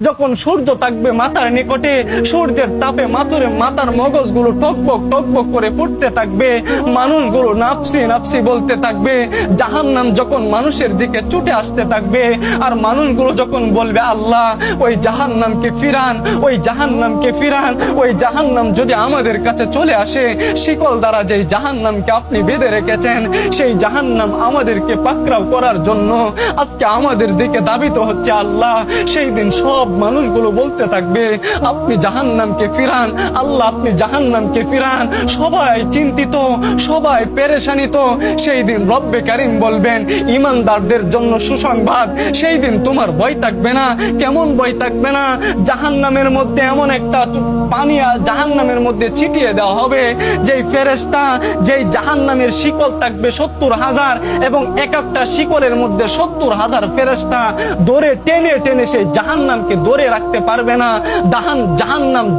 যখন সূর্য থাকবে মাথার নিকটে, সূর্যের তাপে মাথার মগজগুলো টকবক করে ফুটতে থাকবে, মানুষগুলো নাফসি নাফসি বলতে থাকবে। জাহান্নাম যখন মানুষের দিকে ছুটে আসতে থাকবে, আর মানুষগুলো যখন বলবে আল্লাহ ওই জাহান্নামকে ফিরান, ওই জাহান্নামকে ফিরান, ওই জাহান্নাম যদি আমাদের কাছে চলে আসে, শিকল দ্বারা যেই জাহান্নামকে আপনি বেঁধে রেখেছেন, সেই জাহান্নাম আমাদেরকে পাকড়াও করার জন্য আজকে আমাদের দিকে ধাবিত হচ্ছে আল্লাহ। সেই দিন সব মানুষগুলো বলতে থাকবে আপনি জাহান্নামকে ফিরান, আল্লাহ আপনি জাহান্নামকে ফিরান। সবাই চিন্তিত, সবাই পেরেশানিত। সেই দিন রব্বে কারীম বলবেন ঈমানদারদের জন্য সুসংবাদ, সেই দিন তোমার ভয় থাকবে না। কেমন ভয় থাকবে না? জাহান্নামের মধ্যে এমন একটা পানি জাহান্নামের মধ্যে ছিটিয়ে দেওয়া হবে, যেই ফেরেশতা, যেই জাহান্নামের শিকল থাকবে 70,000, এবং এক একটা শিকলের মধ্যে 70,000 ফেরেশতা ধরে টেনে টেনে সেই জাহান্নামকে ধরে রাখতে পারবে না।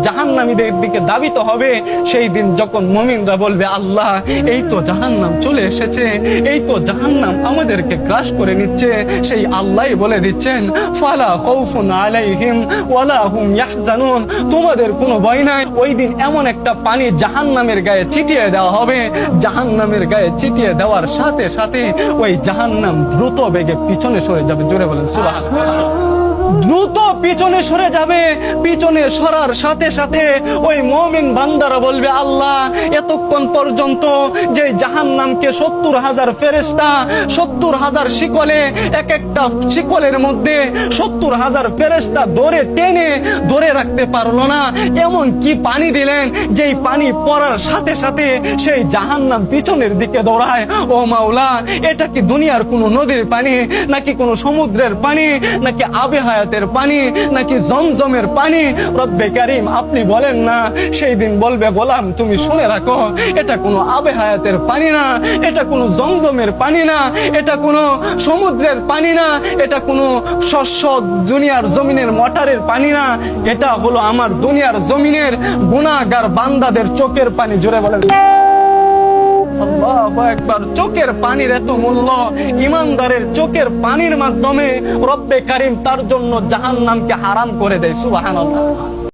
জাহান্নামীদের দিকে ধাবিত হবে। সেই দিন যখন মুমিনরা বলবে আল্লাহ এই তো জাহান্নাম চলে এসেছে, এই তো জাহান্নাম আমাদেরকে গ্রাস করে নিচ্ছে, সেই আল্লাহই বলে দিচ্ছেন ফালা খাউফুন আলাইহিম ওয়ালা হুম ইয়াহজানুন, তোমাদের কোনো ভয় নাই। ওই দিন এমন একটা পানি জাহান্নামের গায়ে ছিটিয়ে দেওয়া হবে, জাহান্নামের গায়ে ছিটিয়ে দেওয়ার সাথে সাথে ওই জাহান্নাম দ্রুত বেগে পিছনে সরে যাবে। জোরে বলেন সুবহানাল্লাহ। দ্রুত পিছনে সরে যাবে। পিছনে সরার সাথে সাথে ওই মুমিন বান্দারা বলবে আল্লাহ এতক্ষণ পর্যন্ত যে জাহান্নামকে 70,000 ফেরেশতা 70,000 শিকলে, এক একটা শিকলের মধ্যে 70,000 ফেরেশতা ধরে রাখতে পারলো না, এমন কি পানি দিলেন যেই পানি পড়ার সাথে সাথে সেই জাহান্নাম পিছনের দিকে দৌড়ায়। ও মাওলা, এটা কি দুনিয়ার কোনো নদীর পানি, নাকি কোনো সমুদ্রের পানি, নাকি আবে হায়াতের পানি, নাকি জমজমের পানি? রব্বে কারীম আপনি বলেন না। সেই দিন বলবে গোলাম তুমি শুনে রাখো, এটা কোনো আবে হায়াতের পানি না, এটা কোনো জমজমের পানি না, এটা কোনো সমুদ্রের পানি না, এটা কোনো শস্য দুনিয়ার জমিনের মোটরের পানি না, এটা হলো আমার দুনিয়ার জমিনের গুনাহগার বান্দাদের চোখের পানি। জোরে বলেন আল্লাহু আকবার। চোখের পানির এত মূল্য, ঈমানদারের চোখের পানির মাধ্যমে রব্বে কারীম তার জন্য জাহান্নামকে হারাম করে দেয়। সুবহানাল্লাহ।